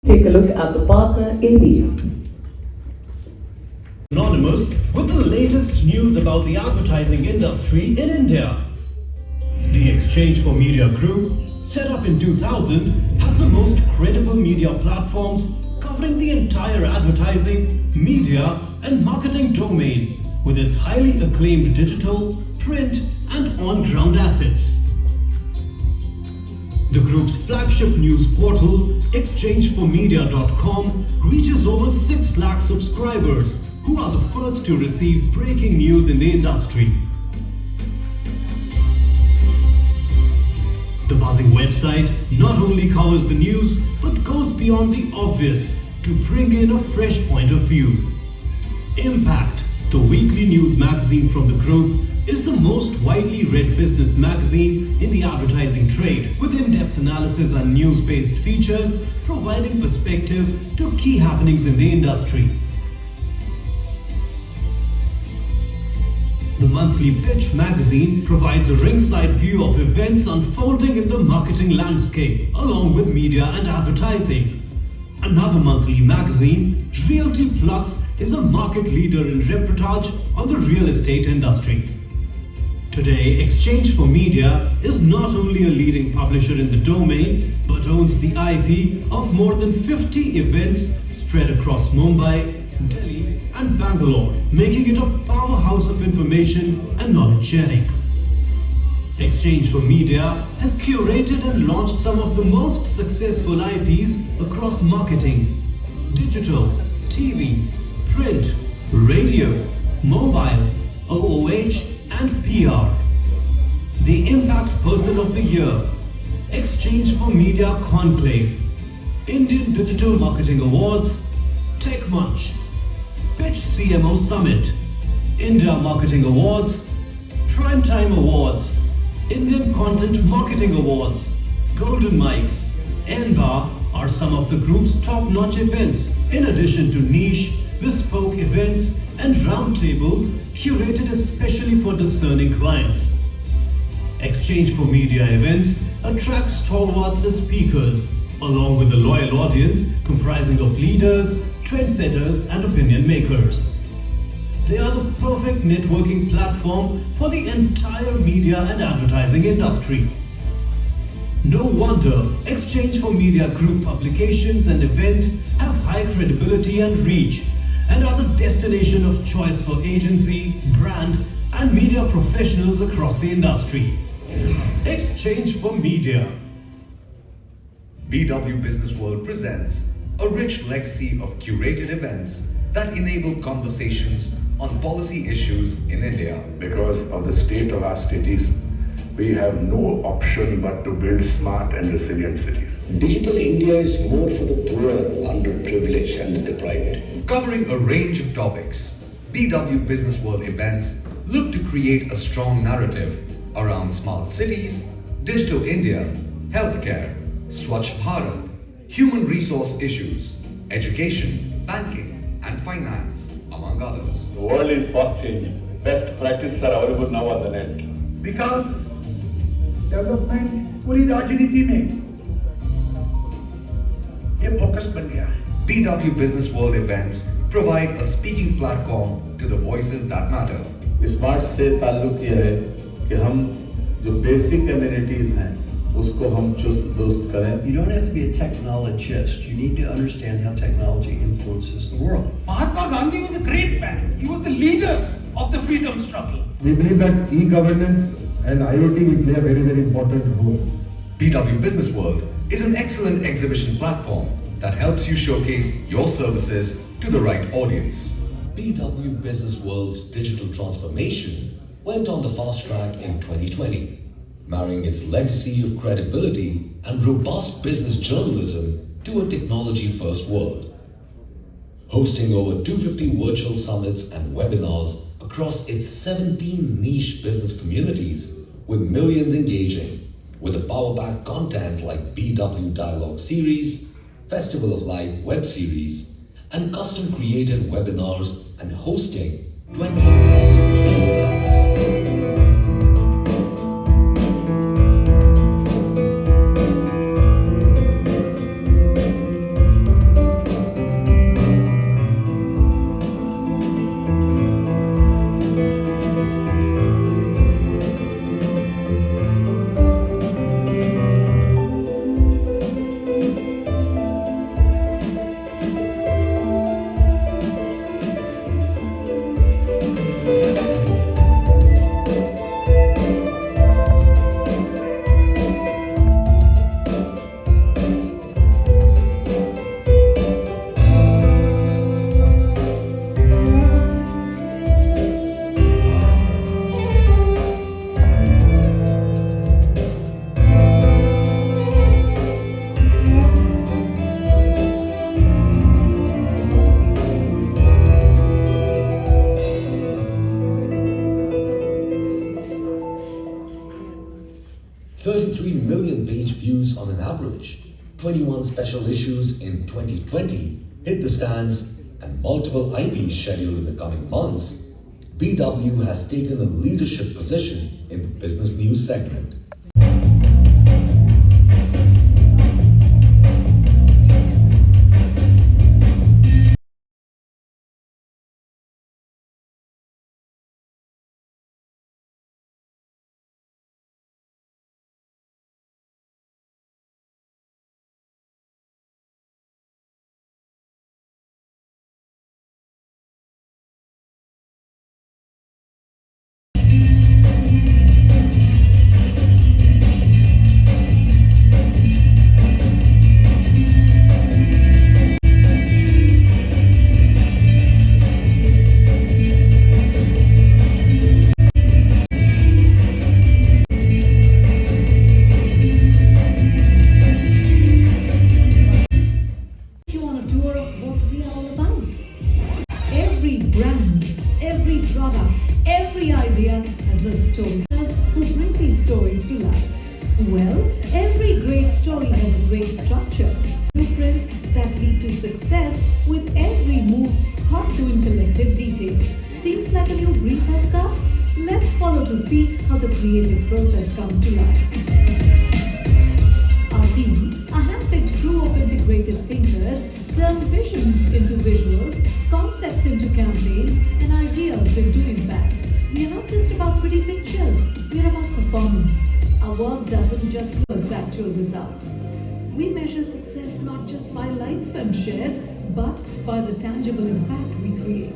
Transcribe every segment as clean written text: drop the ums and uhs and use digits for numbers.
Take a look at the partner ABs. Anonymous with the latest news about the advertising industry in India. The Exchange for Media Group, set up in 2000, has the most credible media platforms covering the entire advertising, media and marketing domain with its highly acclaimed digital, print and on-ground assets. The group's flagship news portal, exchangeformedia.com, reaches over 6 lakh subscribers who are the first to receive breaking news in the industry. The buzzing website not only covers the news but goes beyond the obvious to bring in a fresh point of view. Impact, the weekly news magazine from the group, is the most widely read business magazine in the advertising trade, with in-depth analysis and news-based features providing perspective to key happenings in the industry. The monthly Pitch magazine provides a ringside view of events unfolding in the marketing landscape, along with media and advertising. Another monthly magazine, Realty Plus, is a market leader in reportage on the real estate industry. Today, Exchange for Media is not only a leading publisher in the domain, but owns the IP of more than 50 events spread across Mumbai, Delhi and Bangalore, making it a powerhouse of information and knowledge sharing. Exchange for Media has curated and launched some of the most successful IPs across marketing, digital, TV, print, radio, mobile, OOH and PR. The Impact Person of the Year, Exchange for Media Conclave, Indian Digital Marketing Awards, Tech Munch, Pitch CMO Summit, India Marketing Awards, Primetime Awards, Indian Content Marketing Awards, Golden Mics, NBAR are some of the group's top-notch events, in addition to niche, bespoke events and roundtables curated especially for discerning clients. Exchange for Media events attract stalwarts as speakers, along with a loyal audience comprising of leaders, trendsetters and opinion makers. They are the perfect networking platform for the entire media and advertising industry. No wonder Exchange for Media Group publications and events have high credibility and reach and are the destination of choice for agency, brand and media professionals across the industry. Exchange for Media. BW Business World presents a rich legacy of curated events that enable conversations on policy issues in India. Because of the state of our cities, we have no option but to build smart and resilient cities. Digital India is more for the poor, underprivileged and the deprived. Covering a range of topics, BW Business World events look to create a strong narrative around smart cities, digital India, healthcare, Swachh Bharat, human resource issues, education, banking and finance, among others. The world is fast changing. Best practices are available now on the net. Because development पूरी राजनीति में ये focus बन गया है. BW Business World events provide a speaking platform to the voices that matter. Smart से ताल्लुक ये है कि हम जो बेसिक कम्युनिटीज हैं उसको हम चुस्त दुरुस्त करें. You don't have to be a technologist. You need to understand how technology influences the world. Mahatma Gandhi was a great man. He was the leader of the freedom struggle. We believe that e-governance and IoT will play a very, very important role. BW Business World is an excellent exhibition platform that helps you showcase your services to the right audience. BW Business World's digital transformation went on the fast track in 2020, marrying its legacy of credibility and robust business journalism to a technology-first world. Hosting over 250 virtual summits and webinars across its 17 niche business communities, with millions engaging, with a power-packed content like BW Dialogue Series, Festival of Live web series, and custom-created webinars and hosting 20+ virtual summits. million-page views on an average, 21 special issues in 2020 hit the stands, and multiple IPs scheduled in the coming months, BW has taken a leadership position in the business news segment. Well, every great story has a great structure. Blueprints that lead to success with every move thought through in collective detail. Seems like a new brief has come? Let's follow to see how the creative process comes to life. Our team, a hand-picked crew of integrated thinkers, turn visions into visuals, concepts into campaigns, and ideas into impact. We are not just about pretty pictures, we are about performance. Our work doesn't just give us actual results. We measure success not just by likes and shares, but by the tangible impact we create.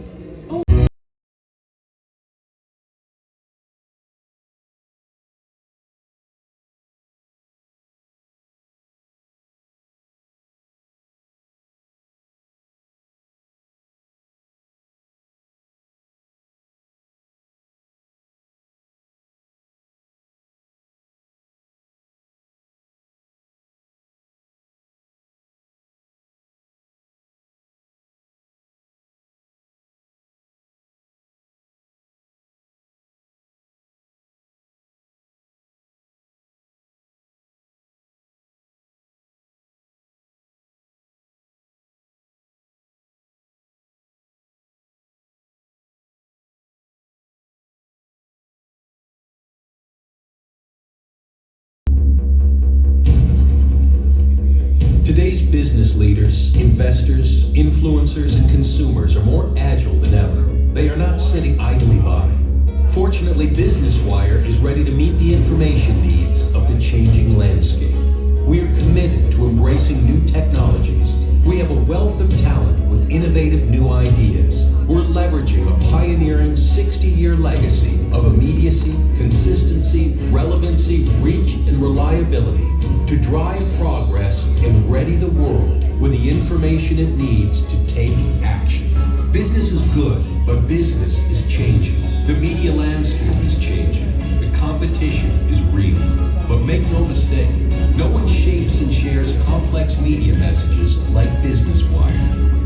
Today's business leaders, investors, influencers, and consumers are more agile than ever. They are not sitting idly by. Fortunately, Business Wire is ready to meet the information needs of the changing landscape. We are committed to embracing new technologies. We have a wealth of talent with innovative new ideas. We're leveraging a pioneering 60-year legacy of immediacy, consistency, relevancy, reach, and reliability to drive progress and ready the world with the information it needs to take action. Business is good, but business is changing. The media landscape is changing. The competition is real. But make no mistake, no one shapes and shares complex media messages like Business Wire.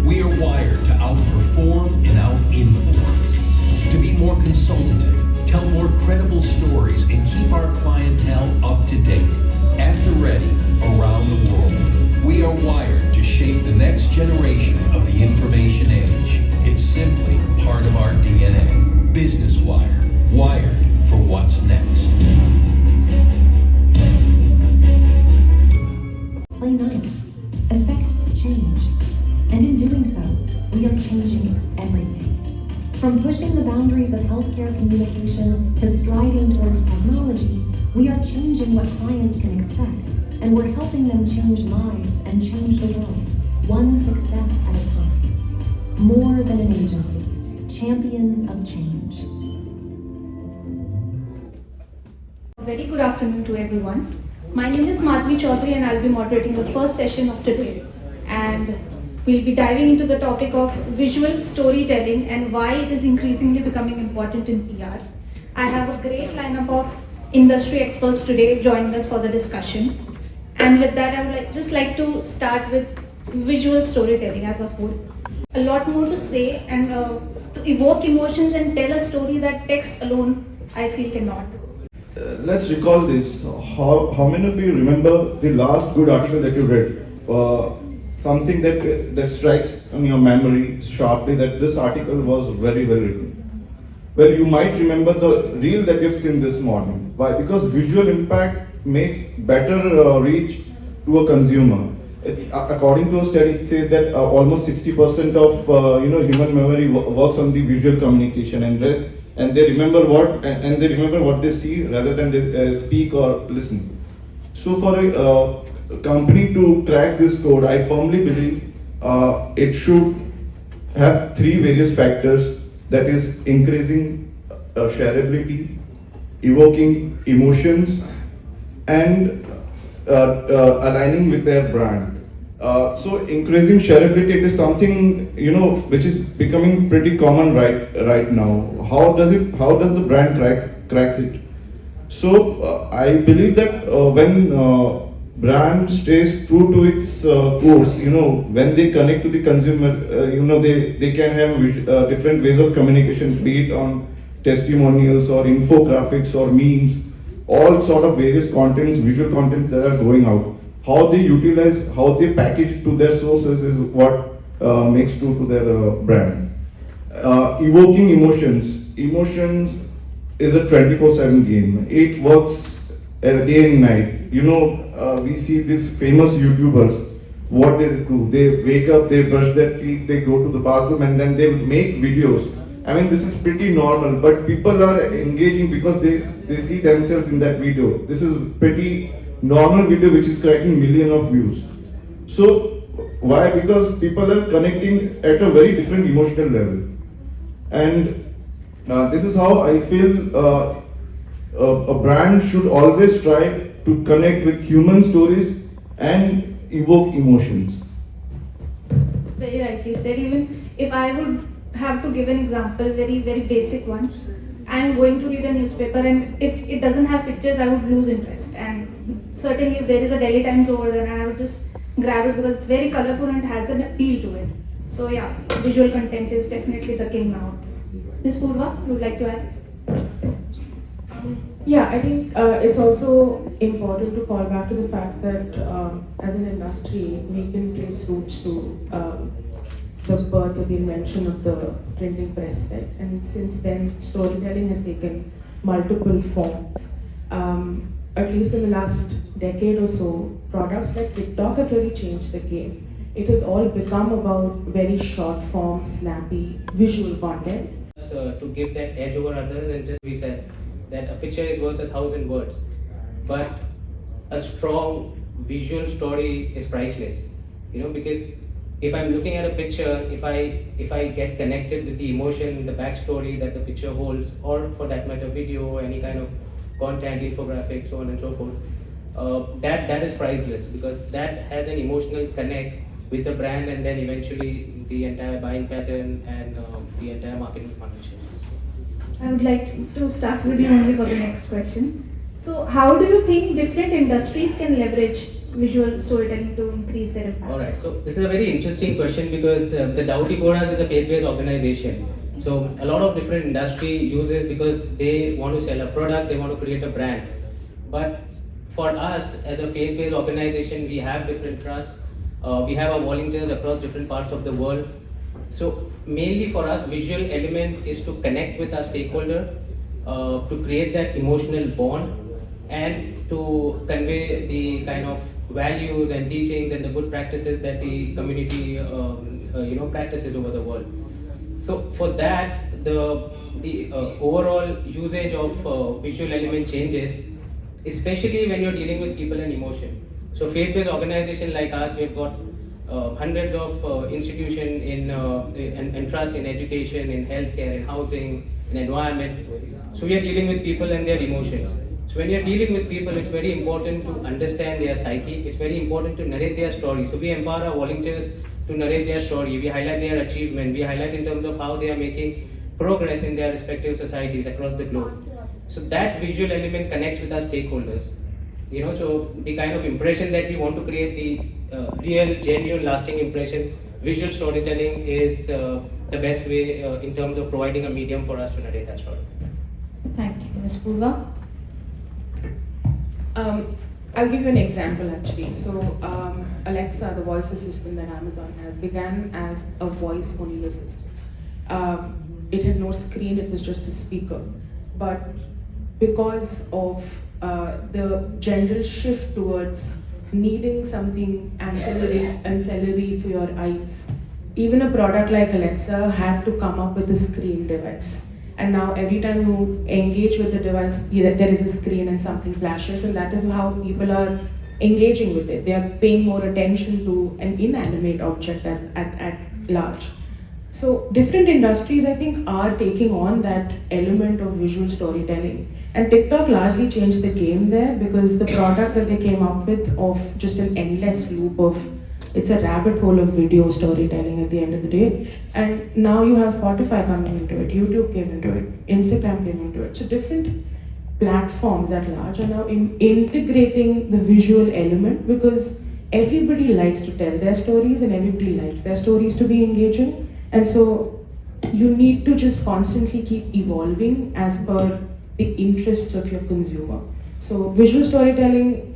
We are wired to outperform and out-inform, to be more consultative, tell more credible stories, and keep our clientele up to date, at the ready, around the world. We are wired to shape the next generation of the information age. It's simply part of our DNA. Business Wire, wired for what's next. Play nice, affect change, and in doing so, we are changing everything. From pushing the boundaries of healthcare communication to striding towards technology, we are changing what clients can expect, and we're helping them change lives and change the world, one success at a time. More than an agency, champions of change. Very good afternoon to everyone. My name is Madhvi Chaudhary and I'll be moderating the first session of today. And we'll be diving into the topic of visual storytelling and why it is increasingly becoming important in PR. I have a great lineup of industry experts today joining us for the discussion. And with that, I would just like to start with visual storytelling as a whole. A lot more to say and to evoke emotions and tell a story that text alone, I feel, cannot. let's recall this. How many of you remember the last good article that you read? Something that strikes on your memory sharply that this article was very well written. Well, you might remember the reel that you've seen this morning. Why? Because visual impact makes better reach to a consumer. According to a study, it says that almost 60% of human memory works on the visual communication, and they remember what they see rather than they speak or listen. So for a company to crack this code, I firmly believe it should have three various factors. That is increasing shareability, evoking emotions, and aligning with their brand. So increasing shareability, it is something which is becoming pretty common right now. How does the brand cracks it? So I believe that when brand stays true to its course, when they connect to the consumer, they can have different ways of communication, be it on testimonials or infographics or memes, all sort of various contents, visual contents that are going out. How they utilize, how they package to their sources is what makes true to their brand. Evoking emotions is a 24/7 game. It works day and night. We see these famous YouTubers, what they do. They wake up, they brush their teeth, they go to the bathroom, and then they make videos. I mean, this is pretty normal, but people are engaging because they see themselves in that video. This is pretty normal video which is cracking millions of views. So why? Because people are connecting at a very different emotional level, and this is how I feel a brand should always try to connect with human stories and evoke emotions. Very rightly said. Even if I would have to give an example, very, very basic one. I'm going to read a newspaper, and if it doesn't have pictures, I would lose interest. And certainly if there is a Delhi Times over there, and I would just grab it because it's very colorful and has an appeal to it. So yeah, visual content is definitely the king nowadays. Ms. Purva, you would like to add? Yeah, I think it's also important to call back to the fact that as an industry, we can trace roots to the birth or the invention of the printing press, right? And since then, storytelling has taken multiple forms. At least in the last decade or so, products like TikTok have really changed the game. It has all become about very short form, snappy, visual content. To give that edge over others, and just we said that a picture is worth 1,000 words, but a strong visual story is priceless. Because if I'm looking at a picture, if I get connected with the emotion, the backstory that the picture holds, or for that matter, video, any kind of content, infographic, so on and so forth, that is priceless, because that has an emotional connect with the brand, and then eventually the entire buying pattern and the entire marketing funnel changes. I would like to start with you only for the next question. So how do you think different industries can leverage visual storytelling to increase their impact? Alright, so this is a very interesting question, because the Dowdy Boras is a faith-based organization. So a lot of different industry uses, because they want to sell a product, they want to create a brand. But for us as a faith-based organization, we have different trusts. We have our volunteers across different parts of the world. So mainly for us, visual element is to connect with our stakeholder, to create that emotional bond, and to convey the kind of values and teachings and the good practices that the community practices over the world. So for that, the overall usage of visual element changes, especially when you're dealing with people and emotion. So faith-based organization like us, we've got hundreds of institutions and trusts in education, in healthcare, in housing, in environment. So we are dealing with people and their emotions. So when you're dealing with people, it's very important to understand their psyche. It's very important to narrate their story. So we empower our volunteers to narrate their story. We highlight their achievement. We highlight in terms of how they are making progress in their respective societies across the globe. So that visual element connects with our stakeholders. So the kind of impression that we want to create, the real, genuine, lasting impression, visual storytelling is the best way in terms of providing a medium for us to narrate that story. Thank you, Ms. Purva. I'll give you an example actually. So Alexa, the voice assistant that Amazon has, began as a voice-only assistant. It had no screen, it was just a speaker. But because of the general shift towards needing something ancillary for your eyes, even a product like Alexa had to come up with a screen device. And now every time you engage with the device, there is a screen and something flashes, and that is how people are engaging with it. They are paying more attention to an inanimate object at large. So different industries, I think, are taking on that element of visual storytelling. And TikTok largely changed the game there, because the product that they came up with of just an endless loop of, it's a rabbit hole of video storytelling at the end of the day. And now you have Spotify coming into it, YouTube came into it, Instagram came into it. So different platforms at large are now integrating the visual element, because everybody likes to tell their stories and everybody likes their stories to be engaging. And so you need to just constantly keep evolving as per the interests of your consumer. So visual storytelling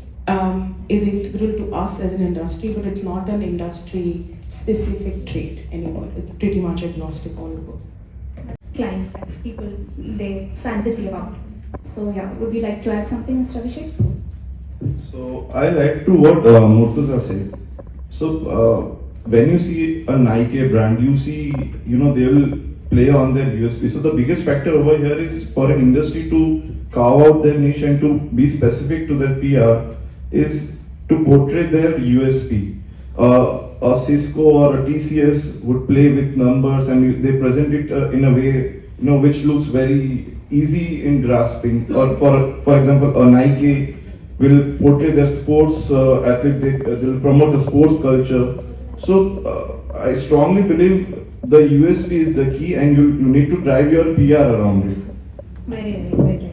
is integral to us as an industry, but it's not an industry specific trait anymore. It's pretty much agnostic all over. Clients and people they fantasy about. So yeah, would you like to add something, Mr. Abhishek? So I like to what Murtuza said. So when you see a Nike brand, you see, they will play on their USP. So the biggest factor over here is for an industry to carve out their niche and to be specific to their PR is to portray their USP. A Cisco or a TCS would play with numbers and they present it in a way which looks very easy in grasping. Or for example, a Nike will portray their sports athlete. They'll promote a sports culture. So I strongly believe the USP is the key, and you need to drive your PR around it. Very right.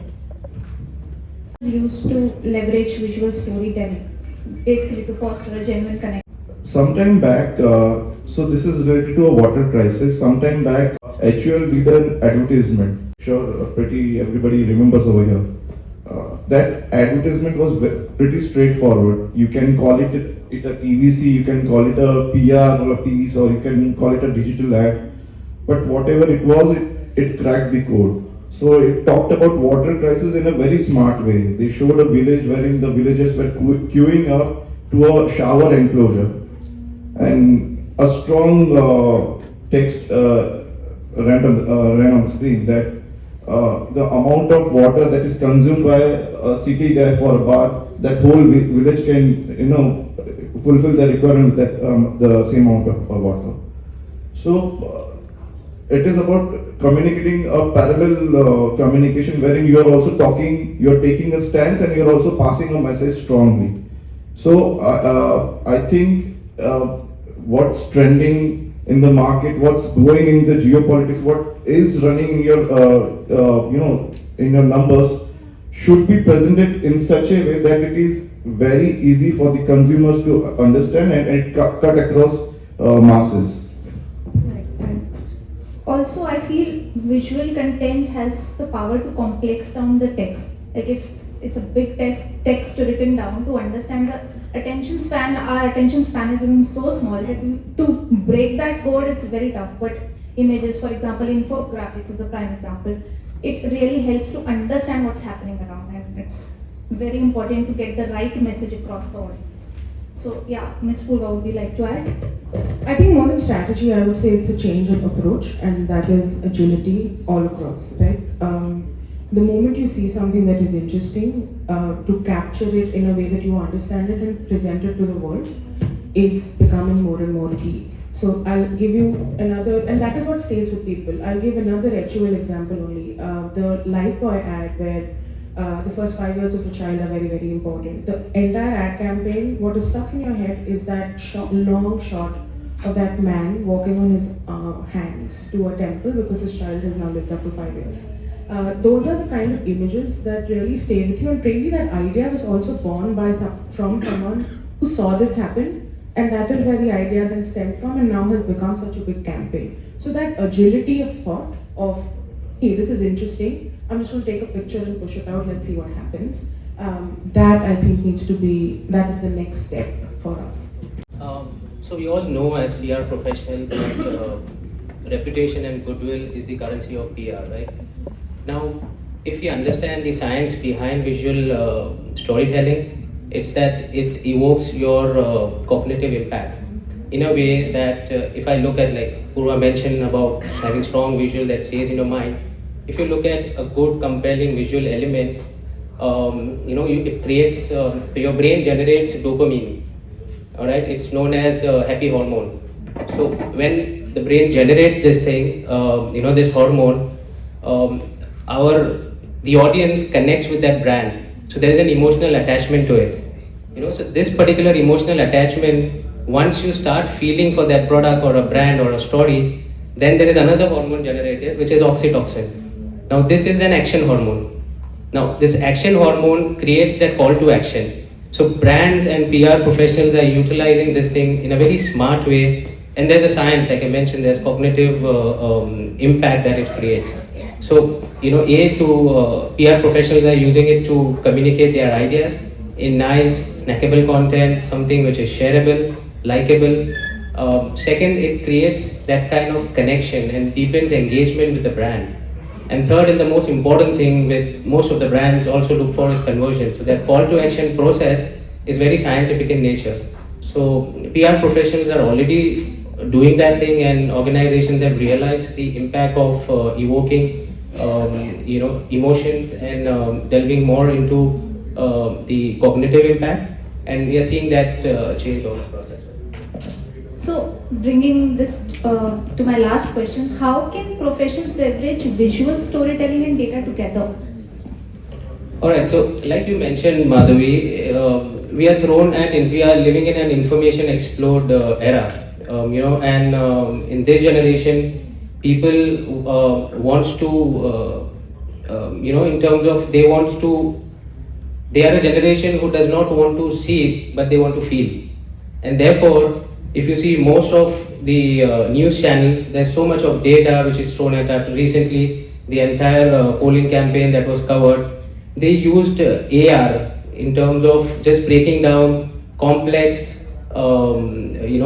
Used to leverage visual storytelling, basically to foster a genuine connection. Sometime back, so this is related to a water crisis. Sometime back, HUL did an advertisement. Sure, pretty everybody remembers over here. That advertisement was pretty straightforward. You can call it a TVC, you can call it a PR or a piece, or you can call it a digital ad. But whatever it was, it cracked the code. So it talked about water crisis in a very smart way. They showed a village wherein the villagers were queuing up to a shower enclosure, and a strong text ran on the screen that the amount of water that is consumed by a city guy for a bath, that whole village can fulfill the requirement that the same amount of water. So it is about communicating a parallel communication wherein you are also talking, you are taking a stance, and you are also passing a message strongly. So I think what's trending in the market, what's going in the geopolitics, what is running in your in your numbers should be presented in such a way that it is very easy for the consumers to understand and it cut across masses. Also, I feel visual content has the power to complex down the text. Like if it's a big text written down, to understand the attention span, our attention span is becoming so small that to break that code, it's very tough. But images, for example, infographics is the prime example. It really helps to understand what's happening around, and it's very important to get the right message across the audience. So yeah, Ms. Purva, would you like to add? I think more than strategy, I would say it's a change in approach, and that is agility all across, right? The moment you see something that is interesting, to capture it in a way that you understand it and present it to the world is becoming more and more key. So I'll give you another, and that is what stays with people. I'll give another HUL example only. The Lifebuoy ad where the first 5 years of a child are very, very important. The entire ad campaign, what is stuck in your head is that long shot of that man walking on his hands to a temple because his child has now lived up to 5 years. Those are the kind of images that really stay with you, and probably that idea was also born from someone who saw this happen, and that is where the idea then stemmed from and now has become such a big campaign. So that agility of thought of, hey, this is interesting, I'm just going to take a picture and push it out, let's see what happens. That I think that is the next step for us. So we all know as PR professionals that reputation and goodwill is the currency of PR, right? Now, if you understand the science behind visual storytelling, it's that it evokes your cognitive impact in a way that if I look at, like Purva mentioned about having strong visual that stays in your mind, if you look at a good compelling visual element, it creates, your brain generates dopamine, all right? It's known as happy hormone. So when the brain generates this thing, this hormone, the audience connects with that brand. So there is an emotional attachment to it. So this particular emotional attachment, once you start feeling for that product or a brand or a story, then there is another hormone generated, which is oxytocin. Now this is an action hormone. Now this action hormone creates that call to action. So brands and PR professionals are utilizing this thing in a very smart way. And there's a science, like I mentioned, there's cognitive impact that it creates. So, PR professionals are using it to communicate their ideas in nice, snackable content, something which is shareable, likable. Second, it creates that kind of connection and deepens engagement with the brand. And third, and the most important thing with most of the brands also look for is conversion. So that call to action process is very scientific in nature. So PR professionals are already doing that thing, and organizations have realized the impact of evoking emotion and delving more into the cognitive impact, and we are seing that change over the process. So, bringing this to my last question, how can professionals leverage visual storytelling and data together? Alright, so like you mentioned, Madhavi, we are we are living in an information explode era, in this generation, people wants to, in terms of they are a generation who does not want to see it, but they want to feel. And therefore, if you see most of the news channels, there's so much of data which is thrown at us. Recently, the entire polling campaign that was covered, they used AR in terms of just breaking down complex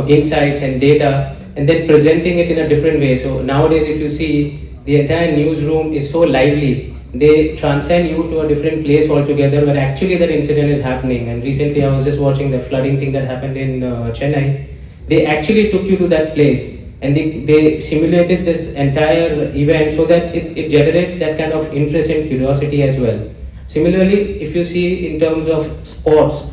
insights and data and then presenting it in a different way. So nowadays, if you see, the entire newsroom is so lively. They transcend you to a different place altogether where actually that incident is happening. And recently I was just watching the flooding thing that happened in Chennai. They actually took you to that place and they simulated this entire event so that it generates that kind of interest and curiosity as well. Similarly, if you see in terms of sports,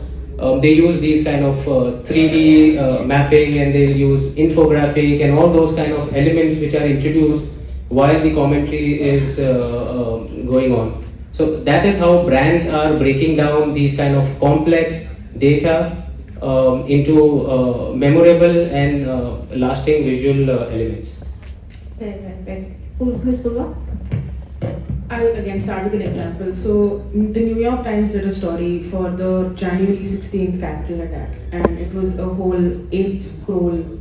they use these kind of 3D mapping, and they use infographic and all those kind of elements which are introduced while the commentary is going on. So that is how brands are breaking down these kind of complex data into memorable and lasting visual elements. Very. Ms. Purva? I'll again start with an example. So the New York Times did a story for the January 16th Capitol attack, and it was a whole 8-scroll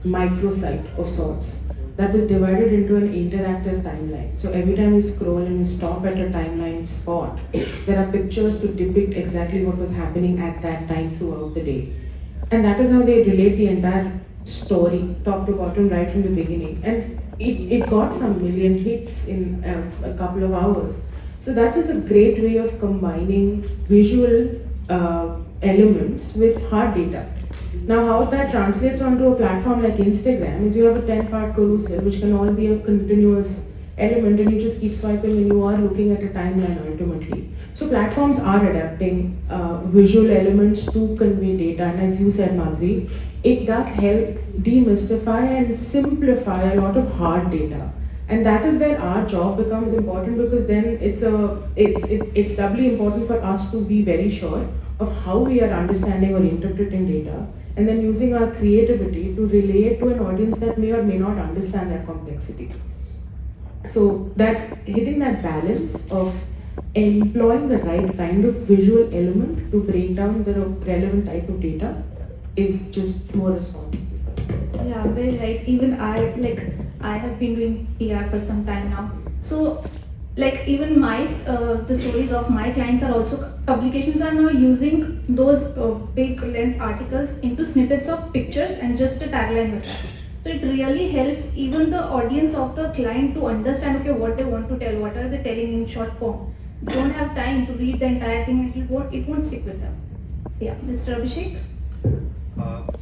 microsite of sorts that was divided into an interactive timeline. So every time you scroll and you stop at a timeline spot, there are pictures to depict exactly what was happening at that time throughout the day. And that is how they relate the entire story, top to bottom, right from the beginning. And it got some million hits in a couple of hours. So that was a great way of combining visual elements with hard data. Now how that translates onto a platform like Instagram is you have a 10-part carousel which can all be a continuous element, and you just keep swiping and you are looking at a timeline ultimately. So platforms are adapting visual elements to convey data, and as you said, Madhvi, it does help demystify and simplify a lot of hard data. And that is where our job becomes important, because then it's doubly important for us to be very sure of how we are understanding or interpreting data, and then using our creativity to relay it to an audience that may or may not understand that complexity. So that hitting that balance of employing the right kind of visual element to break down the relevant type of data is just more responsible. Yeah, very right. Even I have been doing PR for some time now. So like even the stories of my clients are also, publications are now using those big length articles into snippets of pictures and just a tagline with that. So it really helps even the audience of the client to understand, okay, what they want to tell, what are they telling in short form. They don't have time to read the entire thing, it won't stick with them. Yeah, Mr. Abhishek?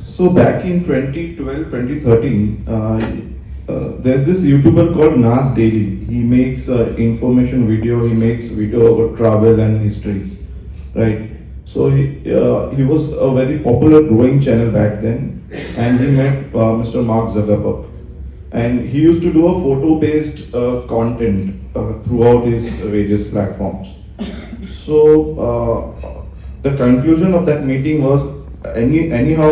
So back in 2012, 2013, there's this YouTuber called Nas Daily. He makes information video, he makes video about travel and histories, right? So he was a very popular growing channel back then, and he met Mr. Mark Zuckerberg. And he used to do a photo-based content throughout his various platforms. So the conclusion of that meeting was, anyhow,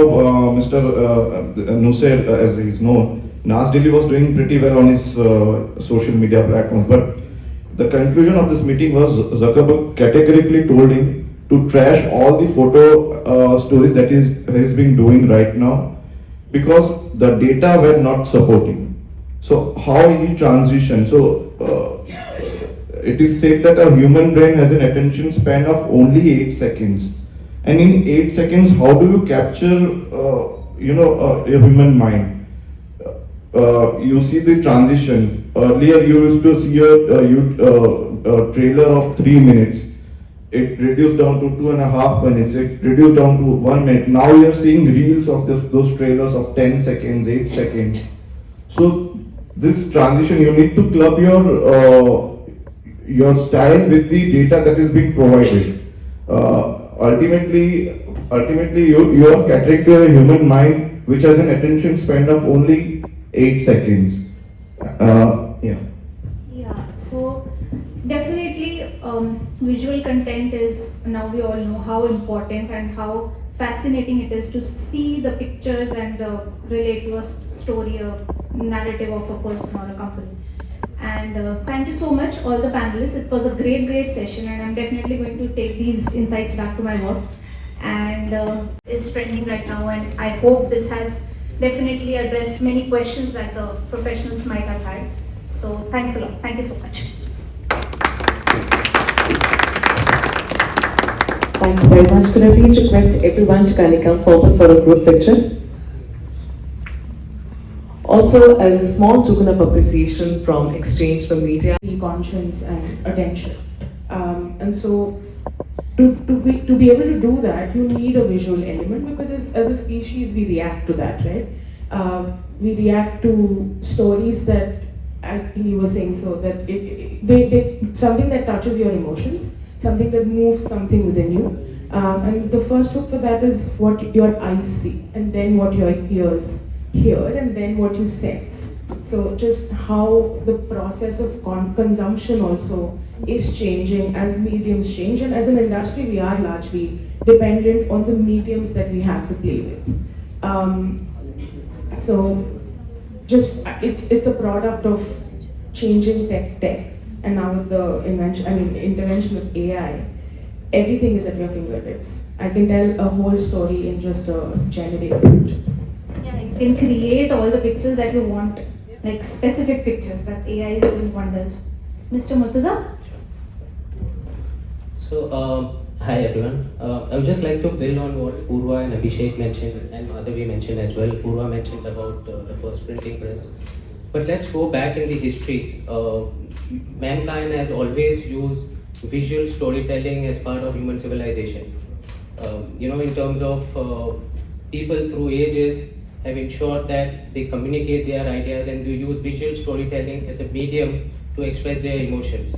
Mr. Nusser, as he's known, Nas Daily was doing pretty well on his social media platforms. But the conclusion of this meeting was Zuckerberg categorically told him to trash all the photo stories that he's been doing right now, because the data were not supporting. So how he transitioned? So it is said that a human brain has an attention span of only 8 seconds. And in 8 seconds, how do you capture, a human mind? You see the transition. Earlier, you used to see a trailer of 3 minutes. It reduced down to 2.5 minutes. It reduced down to 1 minute. Now you are seeing reels of those trailers of 10 seconds, 8 seconds. So this transition, you need to club your style with the data that is being provided. Ultimately, you are catering to a human mind which has an attention span of only 8 seconds. Yeah, so definitely visual content is, now we all know how important and how fascinating it is to see the pictures and relate to a story, a narrative of a person or a company. And thank you so much, all the panelists. It was a great session, and I'm definitely going to take these insights back to my work. And it's trending right now, and I hope this has definitely addressed many questions that the professionals might have had. So thanks a lot. Thank you so much. Thank you very much. Could I please request everyone to kindly come forward for a group picture? Also, as a small token of appreciation from Exchange for Media. Conscience and attention. And so to be able to do that, you need a visual element, because as a species, we react to that, right? We react to stories that, I think you were saying so, that they something that touches your emotions, something that moves something within you. And the first hook for that is what your eyes see, and then what your ears hear, and then what you sense. So just how the process of consumption also is changing as mediums change, and as an industry we are largely dependent on the mediums that we have to play with. So just it's a product of changing tech, and now with the intervention of AI, everything is at your fingertips. I can tell a whole story in just a generated picture. Yeah, you can create all the pictures that you want, like specific pictures that AI is doing wonders. Mr. Murtaza? So, hi everyone. I would just like to build on what Purva and Abhishek mentioned, and Madhavi mentioned as well. Purva mentioned about the first printing press. But let's go back in the history. Mankind has always used visual storytelling as part of human civilization. In terms of people through ages have ensured that they communicate their ideas and they use visual storytelling as a medium to express their emotions.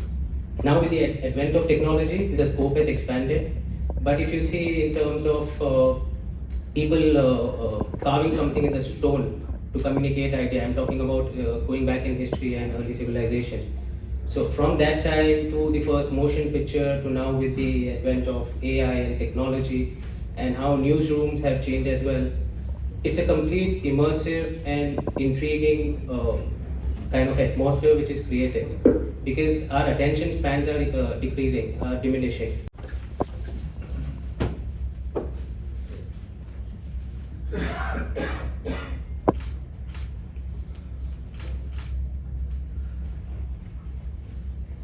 Now with the advent of technology, the scope has expanded. But if you see in terms of people carving something in the stone to communicate idea, I'm talking about going back in history and early civilization. So from that time to the first motion picture to now with the advent of AI and technology and how newsrooms have changed as well, it's a complete immersive and intriguing kind of atmosphere which is created, because our attention spans are diminishing.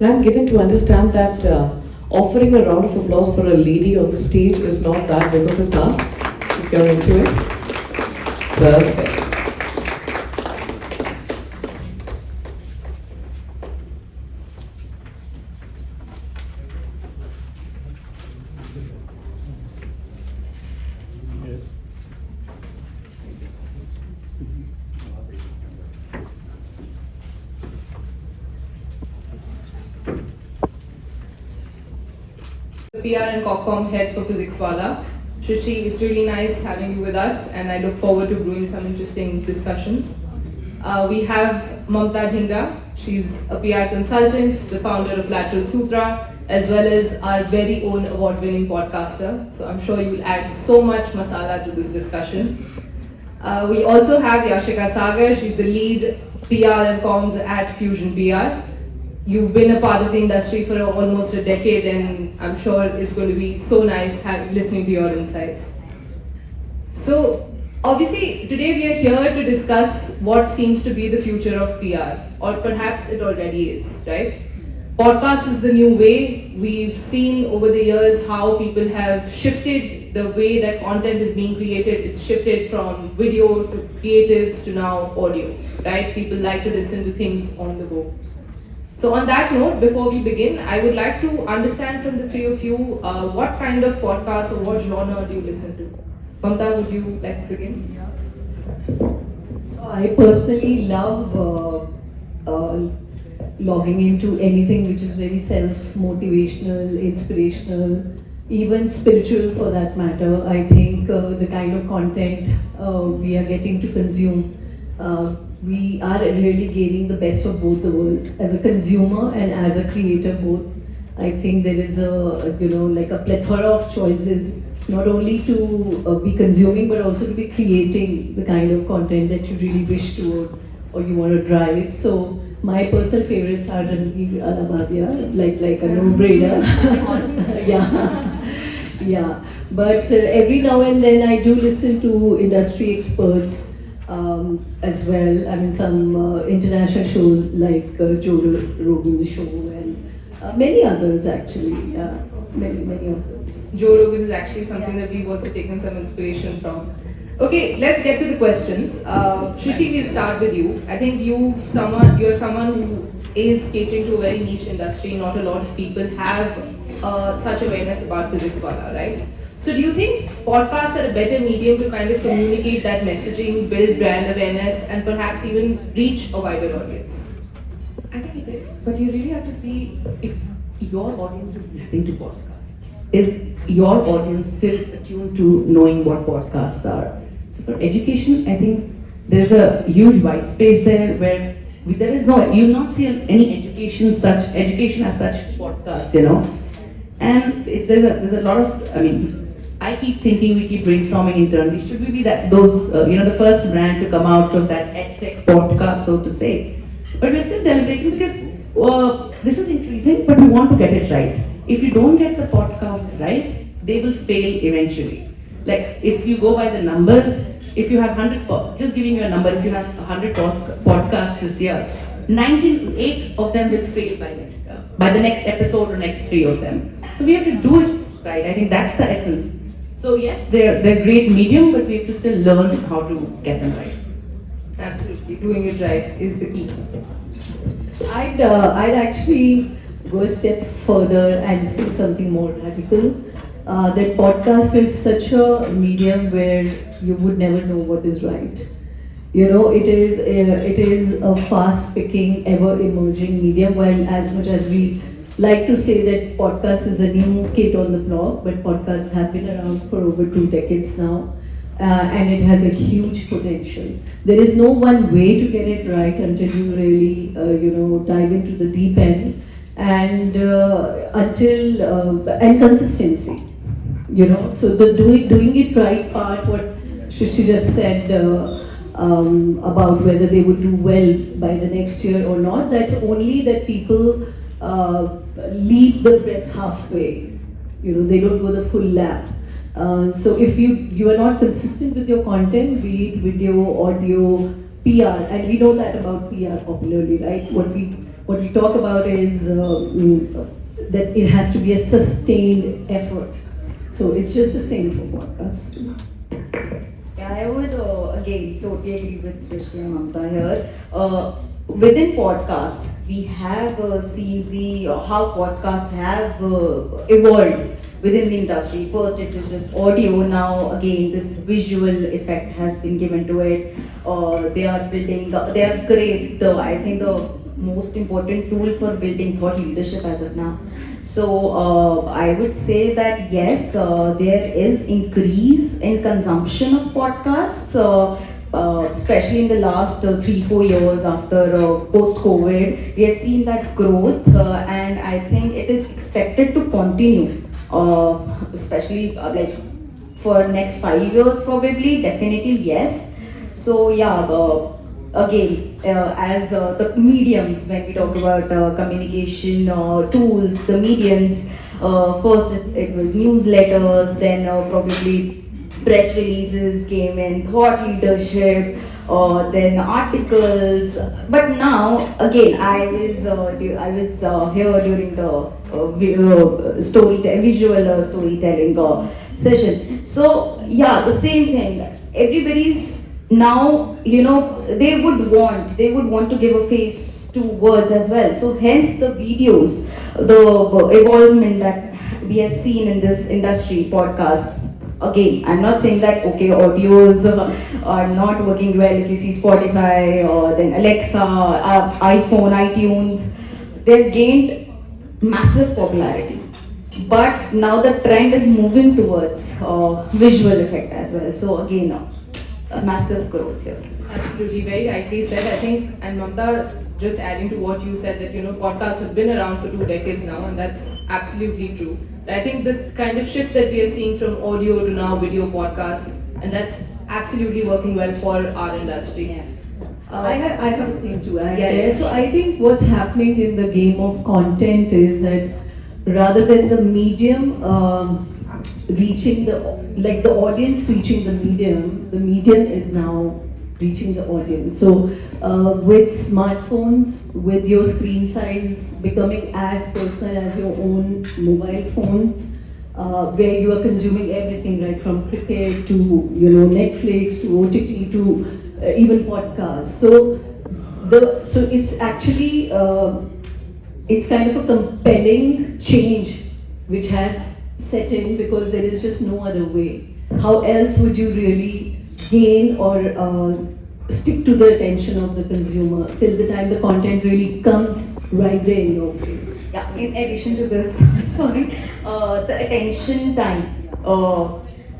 And I'm given to understand that offering a round of applause for a lady on the stage is not that big of a task, if you're into it. Perfect. PR and Comm head for Physics Wala. Shrishi, it's really nice having you with us, and I look forward to brewing some interesting discussions. We have Mamta Dhingra. She's a PR consultant, the founder of Lateral Sutra, as well as our very own award-winning podcaster. So I'm sure you'll add so much masala to this discussion. We also have Yashika Sagar. She's the lead PR and comms at Fusion PR. You've been a part of the industry for almost a decade, and I'm sure it's going to be so nice listening to your insights. So, obviously, today we are here to discuss what seems to be the future of PR, or perhaps it already is, right? Podcast is the new way. We've seen over the years how people have shifted the way that content is being created. It's shifted from video to creatives to now audio, right? People like to listen to things on the go. So on that note, before we begin, I would like to understand from the three of you, what kind of podcast or what genre do you listen to? Mamta, would you like to begin? So I personally love logging into anything which is very self-motivational, inspirational, even spiritual for that matter. I think the kind of content we are getting to consume, we are really gaining the best of both the worlds. As a consumer and as a creator both, I think there is a, like a plethora of choices, not only to be consuming but also to be creating the kind of content that you really wish to or you want to drive it. So my personal favorites are Ranveer Alabadia, like a no-brainer. Yeah. But every now and then I do listen to industry experts as well. I mean, some international shows like Joe Rogan's show and many others actually. Many others. Joe Rogan is actually something that we've also taken some inspiration from. Okay, let's get to the questions. Shrishi, we'll start with you. I think you're someone who is catering to a very niche industry. Not a lot of people have such awareness about Physics Wala, right? So do you think podcasts are a better medium to kind of communicate that messaging, build brand awareness, and perhaps even reach a wider audience? I think it is, but you really have to see if your audience is listening to podcasts. Is your audience still attuned to knowing what podcasts are? So for education, I think there's a huge white space there where there is no, you'll not see any education as such podcasts, And there's a lot of, I keep thinking, we keep brainstorming internally. Should we be the first brand to come out of that EdTech podcast, so to say? But we're still deliberating because this is increasing, but we want to get it right. If you don't get the podcasts right, they will fail eventually. Like if you go by the numbers, if you have 100, just giving you a number, if you have 100 podcasts this year, 98 of them will fail by the next episode or next 3 of them. So we have to do it right. I think that's the essence. So yes, they're great medium, but we have to still learn how to get them right. Absolutely, doing it right is the key. I'd actually go a step further and say something more radical. That podcast is such a medium where you would never know what is right. It is a fast-picking, ever-emerging medium. While as much as we like to say that podcast is a new kid on the block, but podcasts have been around for over 2 decades now, and it has a huge potential. There is no one way to get it right until you really, dive into the deep end, and and consistency. So the doing it right part, what Shrishi just said about whether they would do well by the next year or not, that's only that people leave the breath halfway. They don't go the full lap. So if you are not consistent with your content, be it video, audio, PR, and we know that about PR popularly, right? What we what we talk about is that it has to be a sustained effort. So it's just the same for podcasts too. Yeah, I would again totally agree with Srishti and Mamta here. Within podcast, we have seen the how podcasts have evolved within the industry. First, it was just audio. Now, again, this visual effect has been given to it. They are building. They are great. I think the most important tool for building thought leadership as of now. So I would say that yes, there is increase in consumption of podcasts, especially in the last 3-4 years after post-COVID. We have seen that growth, and I think it is expected to continue, especially like for next 5 years probably. Definitely yes. So yeah. Again, as the mediums, when we talk about communication tools, the mediums, first it was newsletters, then probably press releases came in, thought leadership, then articles. But now, again, I was here during the visual storytelling session. So yeah, the same thing. Everybody's now, they would want to give a face to words as well. So hence the videos, the evolvement that we have seen in this industry, podcast. Again, I'm not saying that audios are not working well. If you see Spotify or then Alexa, iPhone, iTunes, they've gained massive popularity. But now the trend is moving towards visual effect as well. So again, a massive growth here. Absolutely, very rightly said. I think, and Mamta, just adding to what you said, that podcasts have been around for 2 decades now, and that's absolutely true. I think the kind of shift that we are seeing from audio to now video podcasts, and that's absolutely working well for our industry. Yeah. I have a thing to add there. So I think what's happening in the game of content is that rather than the medium reaching the audience reaching the medium is now reaching the audience. So with smartphones, with your screen size becoming as personal as your own mobile phones, where you are consuming everything, right from cricket to Netflix to OTT to even podcasts. So it's actually it's kind of a compelling change which has set in, because there is just no other way. How else would you really gain or stick to the attention of the consumer till the time the content really comes right there in your face? Yeah, in addition to this, the attention time.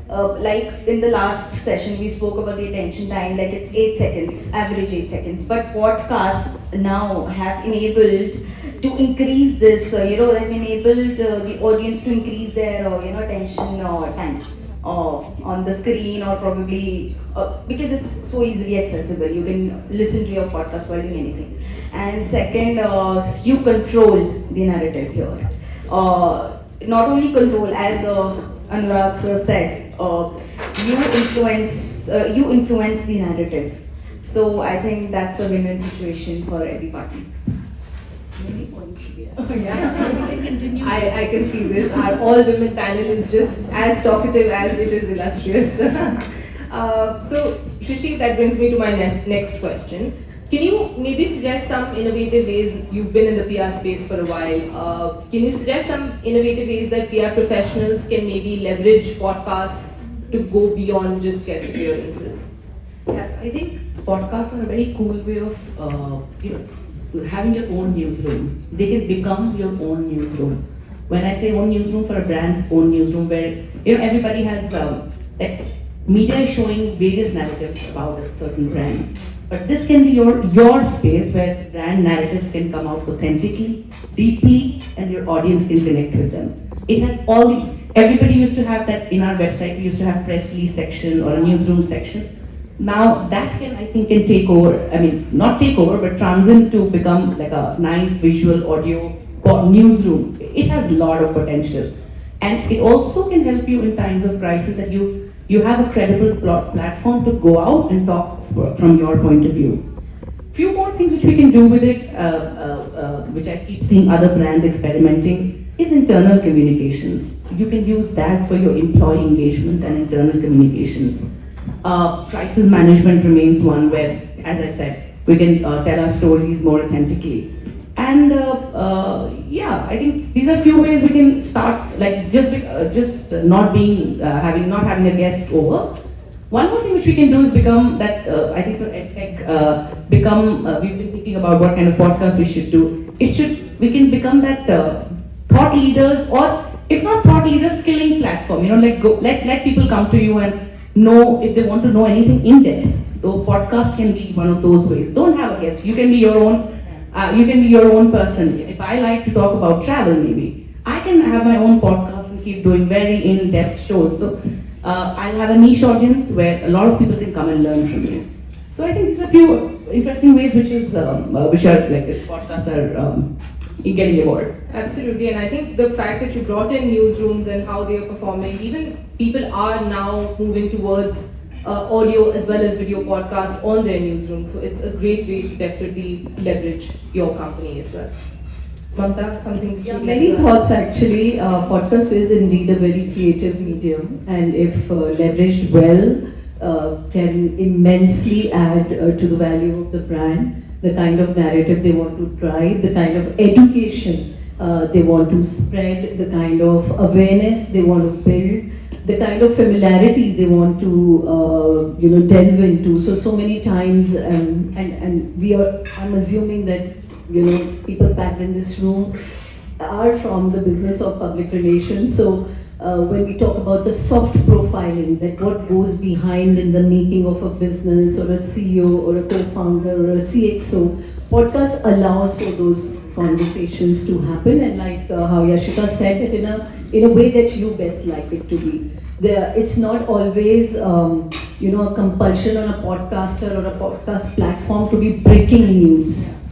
Like in the last session, we spoke about the attention time, like it's 8 seconds, average 8 seconds. But podcasts now have enabled to increase this, they've enabled the audience to increase their, attention time on the screen, or probably because it's so easily accessible. You can listen to your podcast while doing anything. And second, you control the narrative here. Not only control, as Anurag sir said, you influence the narrative. So I think that's a win-win situation for every party. Many points to be I can see this. Our all-women panel is just as talkative as it is illustrious. So, Shrishi, that brings me to my next question. Can you maybe suggest some innovative ways? You've been in the PR space for a while. Can you suggest some innovative ways that PR professionals can maybe leverage podcasts to go beyond just guest appearances? Yes, I think podcasts are a very cool way of having your own newsroom. They can become your own newsroom. When I say own newsroom, for a brand's own newsroom, where everybody has media is showing various narratives about a certain brand. But this can be your space where brand narratives can come out authentically, deeply, and your audience can connect with them. It has everybody used to have that in our website. We used to have press release section or a newsroom section. Now that can take over, not take over, but transit to become like a nice visual audio newsroom. It has a lot of potential. And it also can help you in times of crisis, that you have a credible platform to go out and talk from your point of view. Few more of things which we can do with it, which I keep seeing other brands experimenting, is internal communications. You can use that for your employee engagement and internal communications. Crisis management remains one where, as I said, we can tell our stories more authentically. And yeah, I think these are few ways we can start, like just not having a guest over. One more thing which we can do is become that, I think for EdTech, we've been thinking about what kind of podcast we should do. We can become that thought leaders, or if not thought leaders, skilling platform. Let people come to you and know if they want to know anything in depth. So podcast can be one of those ways. Don't have a guest. You can be your own. You can be your own person. If I like to talk about travel, maybe I can have my own podcast and keep doing very in-depth shows. So I'll have a niche audience where a lot of people can come and learn from you. So I think there's a few interesting ways which are like podcasts are getting evolved. Absolutely, and I think the fact that you brought in newsrooms and how they are performing, even people are now moving towards audio as well as video podcasts on their newsrooms. So it's a great way to definitely leverage your company as well. Mamta, something? Yeah, many thoughts actually. Podcast is indeed a very creative medium, and if leveraged well, can immensely add to the value of the brand, the kind of narrative they want to drive, the kind of education they want to spread, the kind of awareness they want to build, the kind of familiarity they want to delve into. So many times, and I'm assuming that people packed in this room are from the business of public relations. So when we talk about the soft profiling, that what goes behind in the making of a business, or a CEO or a co-founder or a CXO, podcast allows for those conversations to happen, and like how Yashika said, it in a way that you best like it to be. It's not always a compulsion on a podcaster or a podcast platform to be breaking news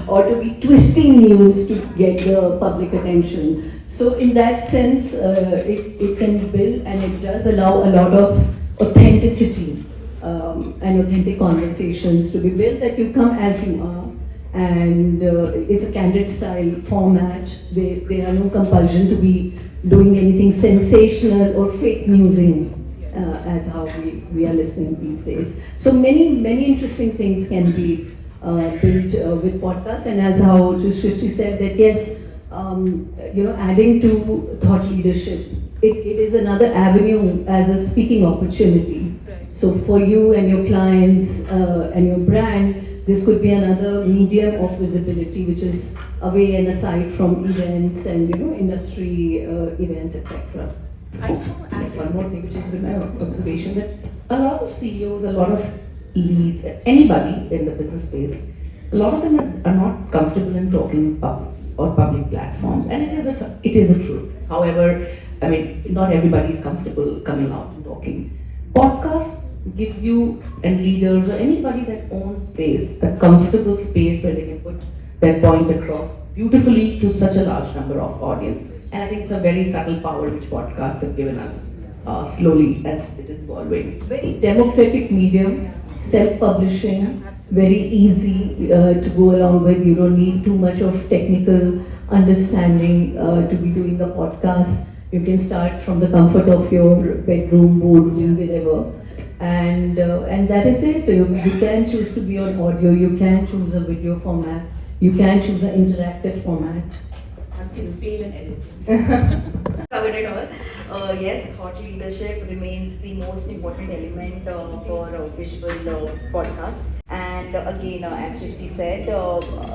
or to be twisting news to get the public attention. So in that sense, it can build, and it does allow a lot of authenticity and authentic conversations to be built, that you come as you are, and it's a candid style format. There are no compulsion to be doing anything sensational or fake newsing as how we are listening these days. So many interesting things can be built with podcasts, and as how Srishti said, that yes, adding to thought leadership, it is another avenue as a speaking opportunity. So for you and your clients and your brand, this could be another medium of visibility, which is away and aside from events and industry events, etc. I just want to add one more thing, which has been my observation, that a lot of CEOs, a lot of leads, anybody in the business space, a lot of them are not comfortable in talking public platforms, and it is a truth. However, I mean, not everybody is comfortable coming out and talking. Podcast gives you, and leaders or anybody that owns space, the comfortable space where they can put their point across beautifully to such a large number of audience. And I think it's a very subtle power which podcasts have given us slowly as it is evolving. Very democratic medium, self-publishing, very easy to go along with. You don't need too much of technical understanding to be doing the podcast. You can start from the comfort of your bedroom, boardroom, wherever. And that is it. You can choose to be on audio, you can choose a video format, you can choose an interactive format. I'm saying fail and edit. Covered it all. Yes, thought leadership remains the most important element for visual podcasts. And again, as Srishti said,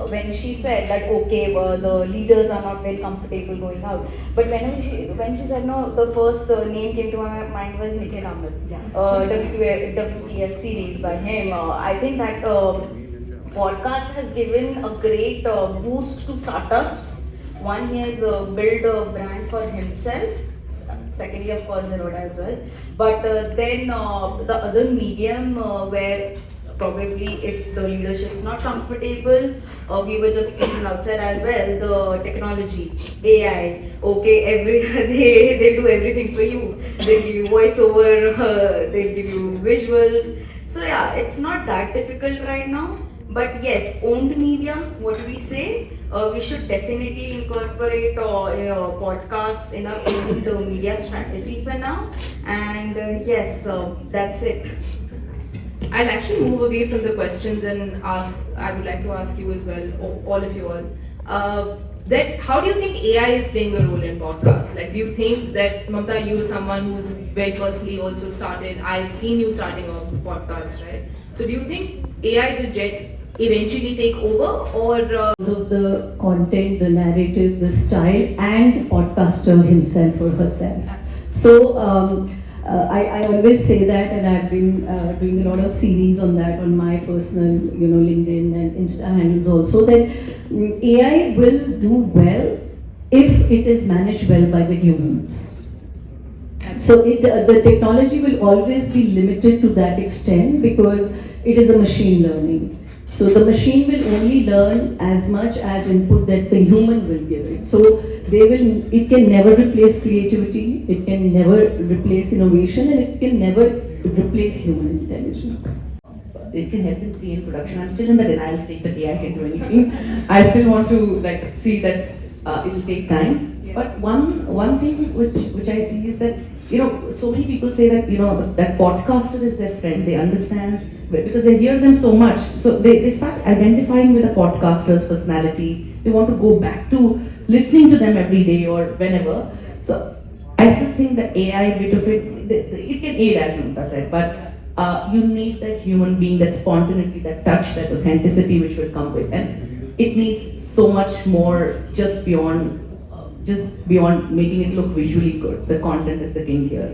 when she said that okay, the leaders are not very comfortable going out, but when she said no, the first name came to my mind was Nikhil Ahmed. WTF series by him. I think that podcast has given a great boost to startups. One, he has built a brand for himself. Secondly, of course, Zerodha as well. But then the other medium where probably if the leadership is not comfortable, we were just speaking outside as well, the technology, AI, okay, they do everything for you. They give you voiceover, they give you visuals. So yeah, it's not that difficult right now. But yes, owned media, what do we say? We should definitely incorporate podcasts in our owned media strategy for now. And yes, that's it. I'll actually move away from the questions and I would like to ask you as well, all of you all. That how do you think AI is playing a role in podcasts? Like, do you think that, Mamta, you are someone who's very personally also started, I've seen you starting off podcasts, right? So do you think AI will eventually take over, or because of the content, the narrative, the style, and the podcaster himself or herself? So I always say that, and I've been doing a lot of series on that on my personal, LinkedIn and Insta handles also, that AI will do well if it is managed well by the humans. So the technology will always be limited to that extent because it is a machine learning. So the machine will only learn as much as input that the human will give it. So it can never replace creativity, it can never replace innovation, and it can never replace human intelligence. It can help in pre and production. I'm still in the denial stage that AI can do anything. I still want to see that it will take time. Yeah. But one thing which I see is that so many people say that that podcaster is their friend. They understand because they hear them so much. So they start identifying with the podcaster's personality. They want to go back to listening to them every day or whenever. So I still think the AI bit of it can aid, as Mamta said, but you need that human being, that spontaneity, that touch, that authenticity which will come with, and it needs so much more just beyond making it look visually good. The content is the king here,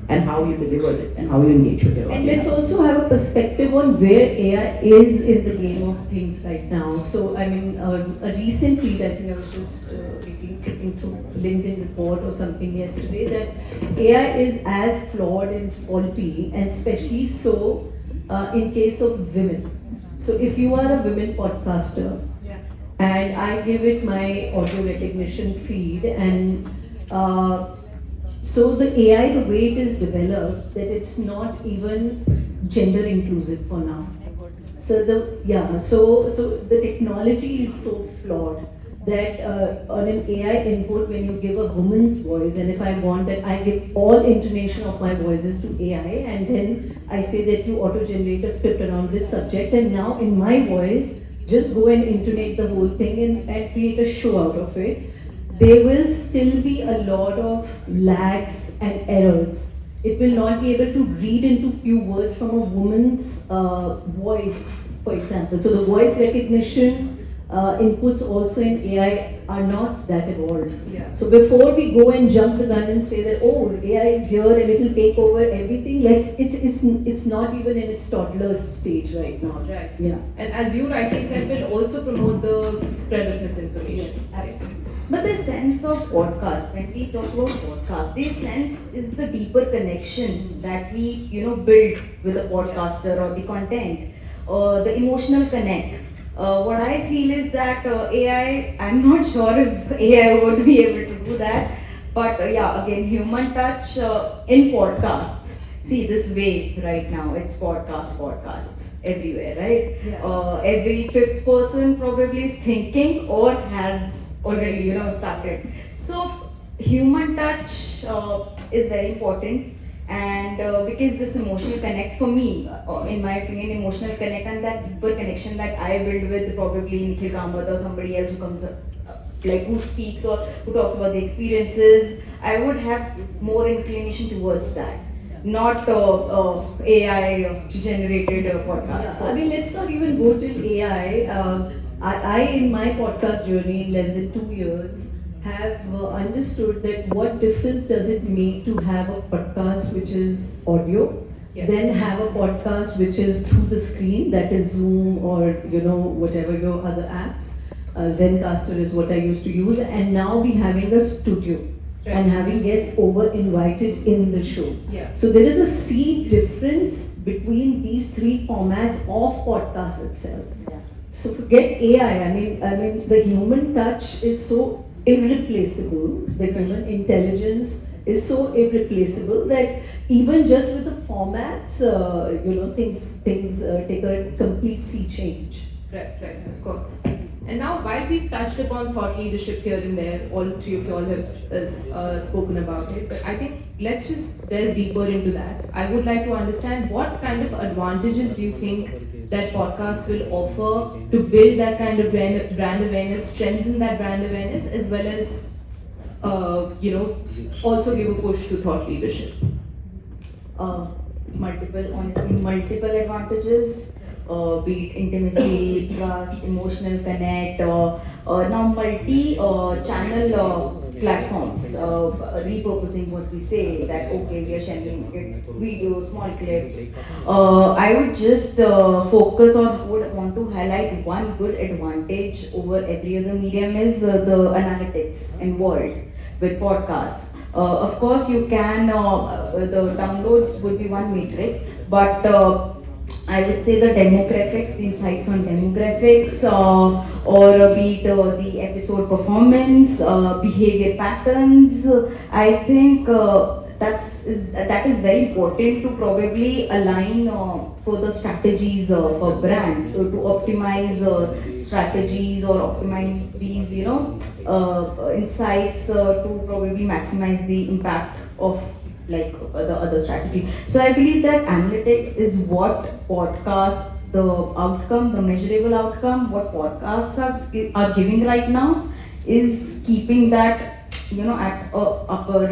and how you deliver it and how you engage with your audience. And let's also have a perspective on where AI is in the game of things right now. So I mean, a recent tweet, I think I was just reading through LinkedIn report or something yesterday, that AI is as flawed and faulty, and especially so in case of women. So if you are a women podcaster, and I give it my audio recognition feed, and so the AI, the way it is developed, that it's not even gender inclusive for now. So the technology is so flawed that on an AI input, when you give a woman's voice, and if I want that, I give all intonation of my voices to AI, and then I say that you auto-generate a script around this subject, and now in my voice, just go and intonate the whole thing and create a show out of it. There will still be a lot of lags and errors. It will not be able to read into few words from a woman's voice, for example. So the voice recognition inputs also in AI are not that evolved. Yeah. So before we go and jump the gun and say that, oh, AI is here and it will take over everything, it's not even in its toddler stage right now. Right. Yeah. And as you rightly said, will also promote the spread of misinformation. Yes, absolutely. But the sense of podcast, when we talk about podcast, the sense is the deeper connection that we build with the podcaster or the content, the emotional connect. What I feel is that AI, I'm not sure if AI would be able to do that, but again, human touch in podcasts. See this wave right now, it's podcasts everywhere, right? Yeah. Every fifth person probably is thinking or has already started. So human touch is very important, and because this emotional connect for me, in my opinion, emotional connect and that deeper connection that I build with probably Nikhil Kamath or somebody else who comes up, like who speaks or who talks about the experiences, I would have more inclination towards that, not AI generated podcasts. Yeah. I mean, let's not even go till AI. I in my podcast journey in less than 2 years have understood that what difference does it make to have a podcast which is audio, then have a podcast which is through the screen, that is Zoom or whatever your other apps. Zencaster is what I used to use, and now be having a studio and having guests over invited in the show. Yeah. So there is a sea difference between these three formats of podcast itself. Yeah. So forget AI. I mean the human touch is so irreplaceable. The human intelligence is so irreplaceable that even just with the formats, things take a complete sea change. Right, of course. And now, while we've touched upon thought leadership here and there, all three of you all have spoken about it, but I think let's just delve deeper into that. I would like to understand what kind of advantages do you think that podcasts will offer to build that kind of brand awareness, strengthen that brand awareness, as well as, also give a push to thought leadership? Multiple advantages. Be it intimacy, trust, emotional connect, now multi-channel platforms, repurposing what we say, that okay, we are sharing videos, small clips. I would just focus on, would want to highlight one good advantage over every other medium is the analytics involved with podcasts. Of course, you can, the downloads would be one metric, but I would say the demographics, the insights on demographics, or be it the episode performance, behavior patterns. I think that is very important to probably align for the strategies for brand to optimize strategies or optimize these insights to probably maximize the impact of like the other strategy. So I believe that analytics is what podcasts, the outcome, the measurable outcome, what podcasts are giving right now is keeping that at upper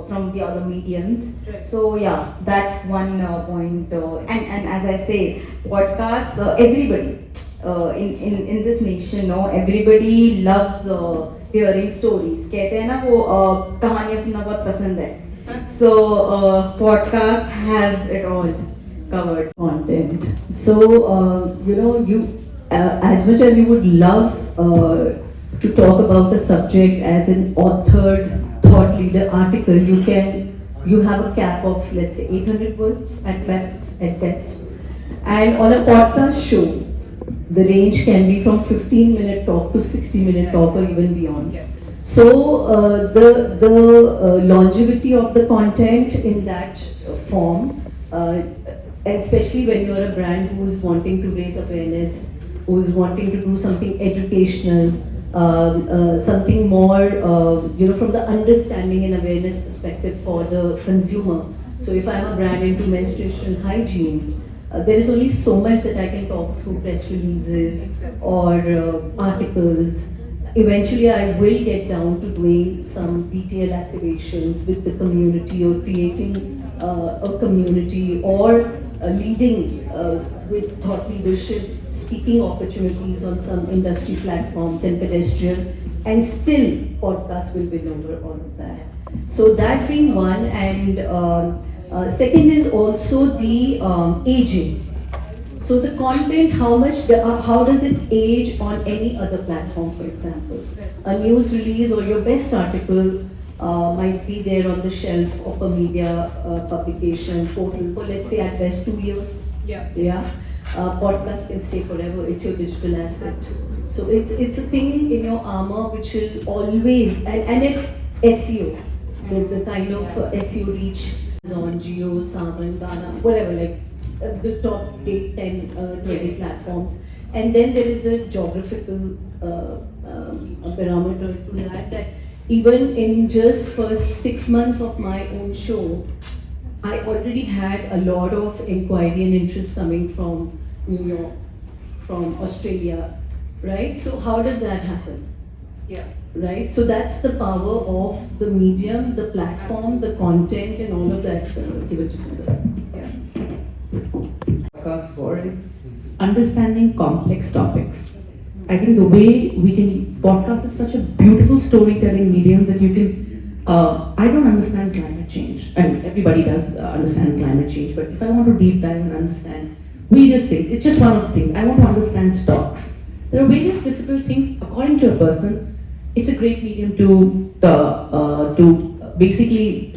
from the other mediums. So yeah, that one point. And as I say, podcasts, everybody in this nation, everybody loves hearing stories. कहते हैं ना वो कहानियाँ सुनना बहुत पसंद है. So podcast has it all covered. Content. So you as much as you would love to talk about a subject as an authored thought leader article, you have a cap of, let's say, 800 words at best. And on a podcast show, the range can be from 15-minute talk to 60-minute talk or even beyond. Yes. So the longevity of the content in that form, especially when you're a brand who's wanting to raise awareness, who's wanting to do something educational, something more, from the understanding and awareness perspective for the consumer. So if I'm a brand into menstruation hygiene, there is only so much that I can talk through press releases or articles. Eventually, I will get down to doing some detailed activations with the community or creating a community or leading with thought leadership, speaking opportunities on some industry platforms and pedestrian, and still podcast will win over all of that. So that being one, and second is also the aging. So the content, how does it age on any other platform, for example? A news release or your best article might be there on the shelf of a media publication portal for, let's say, at best 2 years. Yeah. Podcast can stay forever. It's your digital asset. So it's a thing in your armor which will always, and it SEO, the kind of SEO reach on Geo, Savan, Ghana, whatever, like the top 8, 10, 20 platforms. And then there is the geographical parameter to that even in just first 6 months of my own show, I already had a lot of inquiry and interest coming from New York, from Australia, right? So how does that happen? Yeah. Right? So that's the power of the medium, the platform, the content, and all of that given together. Podcast for is understanding complex topics. I think the way we can, podcast is such a beautiful storytelling medium that you can, I don't understand climate change. I mean, everybody does understand climate change, but if I want to deep dive and understand various things, it's just one of the things. I want to understand stocks. There are various difficult things, according to a person. It's a great medium to basically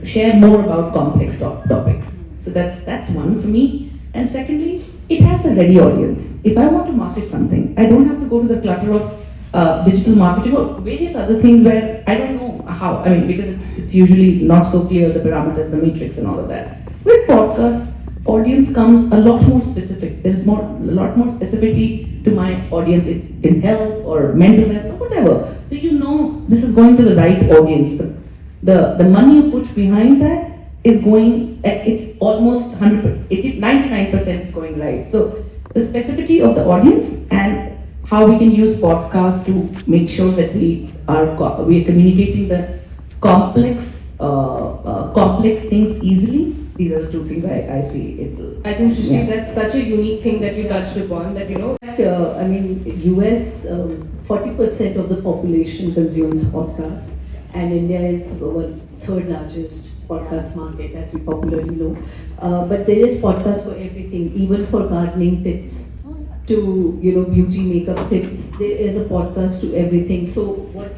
share more about complex topics. So that's one for me. And secondly, it has a ready audience. If I want to market something, I don't have to go to the clutter of digital marketing or various other things where I don't know how, I mean, because it's usually not so clear, the parameters, the matrix and all of that. With podcast, audience comes a lot more specific. There's a lot more specificity to my audience in health or mental health or whatever. So you know this is going to the right audience. The money you put behind that is going, it's almost 99% is going right. So the specificity of the audience and how we can use podcasts to make sure that we are communicating the complex things easily. These are the two things I see. I think Shrishti, that's such a unique thing that you touched upon, that I mean, US, 40% of the population consumes podcasts, and India is our third largest podcast market, as we popularly know. But there is podcast for everything, even for gardening tips to beauty makeup tips. There is a podcast to everything. So what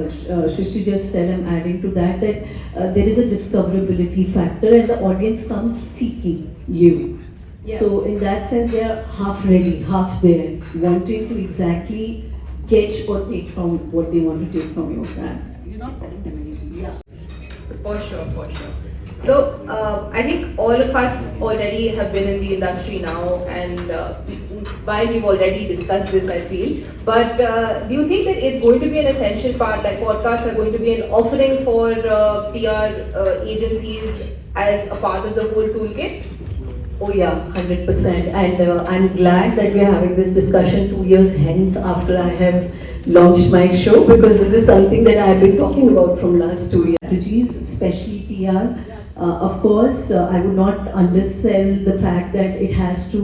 Shrishti just said, I'm adding to that there is a discoverability factor, and the audience comes seeking you. Yeah. So in that sense, they are half ready, half there, wanting to exactly get or take from what they want to take from your brand. You're not selling them anything. Yeah. For sure. So I think all of us already have been in the industry now, and while we've already discussed this, I feel, but do you think that it's going to be an essential part, like podcasts are going to be an offering for PR agencies as a part of the whole toolkit? Oh yeah, 100%. And I'm glad that we're having this discussion 2 years hence after I have launched my show, because this is something that I've been talking about from last 2 years. Strategies, especially PR. Of course, I would not undersell the fact that it has to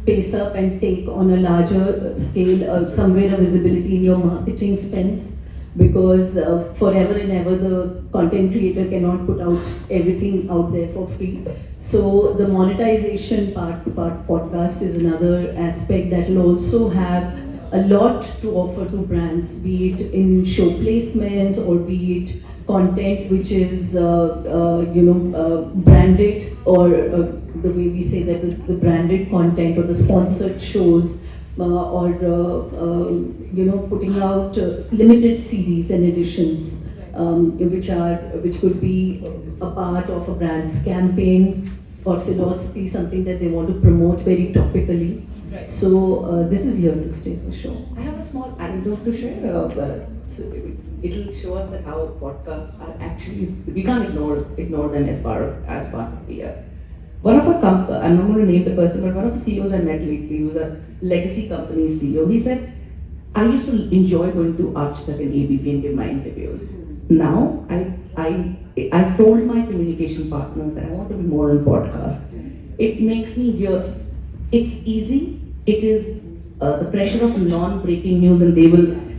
pace up and take on a larger scale, somewhere a visibility in your marketing spends, because forever and ever the content creator cannot put out everything out there for free. So the monetization part podcast is another aspect that will also have a lot to offer to brands, be it in show placements or be it content which is branded, or the way we say that the branded content or the sponsored shows, or putting out limited series and editions, which could be a part of a brand's campaign or philosophy, something that they want to promote very topically. Right. So this is here to stay for sure. I have a small anecdote to share. It'll show us that how podcasts are actually, we can't ignore them as part of PR. One of our I'm not going to name the person, but one of the CEOs I met lately, who was a legacy company CEO, he said, I used to enjoy going to Archtak and ABP and give my interviews. Now, I've told my communication partners that I want to be more on podcasts. It makes me hear, it's easy, it is the pressure of non-breaking news,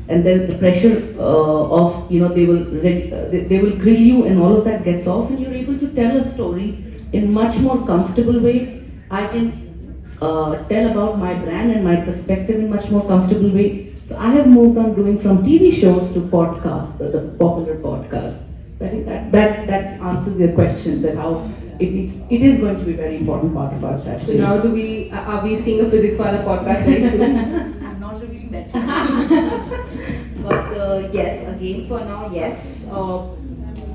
and then the pressure of, they will grill you, and all of that gets off, and you're able to tell a story in much more comfortable way. I can tell about my brand and my perspective in much more comfortable way. So I have moved on doing from TV shows to podcasts, the popular podcasts. So I think that answers your question, that how it is going to be a very important part of our strategy. So now are we seeing a Physics Wala podcast very soon? I'm not revealing that. But yes, again for now, yes.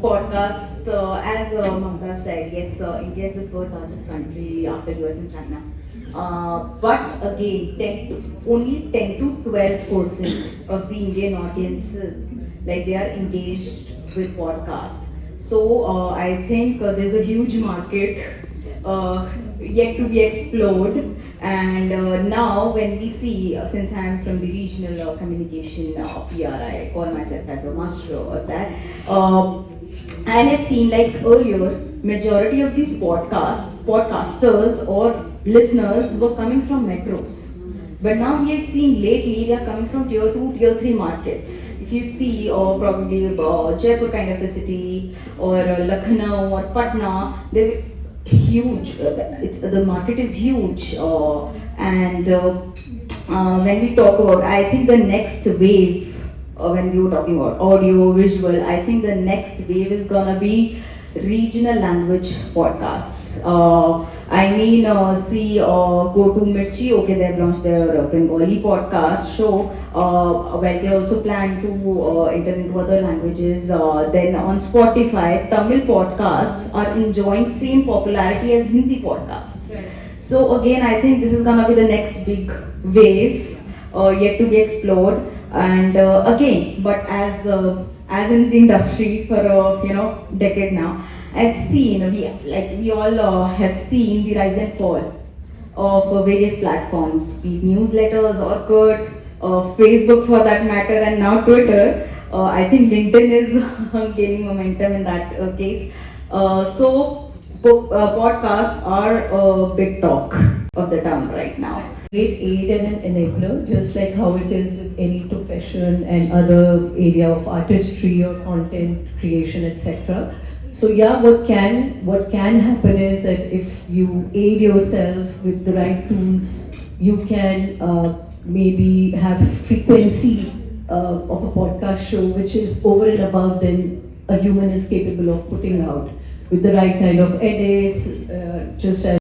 Podcast, as Mamta said, yes, India is the third largest country after US and China. But again, only 10 to 12% of the Indian audiences, like, they are engaged with podcast. So I think there's a huge market yet to be explored. And now when we see, since I'm from the regional communication PR, I call myself as a master of that. I have seen, like, earlier, majority of these podcasters or listeners were coming from metros. But now we have seen lately they are coming from tier 2, tier 3 markets. If you see, or probably Jaipur kind of a city, or Lucknow or Patna, they're huge. The market is huge. And when we talk about, I think the next wave, when we were talking about audio, visual, I think the next wave is gonna be regional language podcasts. I mean, see, Go to Mirchi, okay, they've launched their Bengali podcast show. Well, they also plan to enter into other languages. Then on Spotify, Tamil podcasts are enjoying same popularity as Hindi podcasts. Right. So again, I think this is gonna be the next big wave yet to be explored. And again, but as in the industry for decade now, I've seen we all have seen the rise and fall of various platforms, be it newsletters, Orkut, Facebook for that matter, and now Twitter. I think LinkedIn is gaining momentum in that case. So podcasts are a big talk of the town right now. Great aid and an enabler, just like how it is with any profession and other area of artistry or content creation, etc. So yeah, what can happen is that if you aid yourself with the right tools, you can maybe have frequency of a podcast show which is over and above than a human is capable of putting out, with the right kind of edits, just as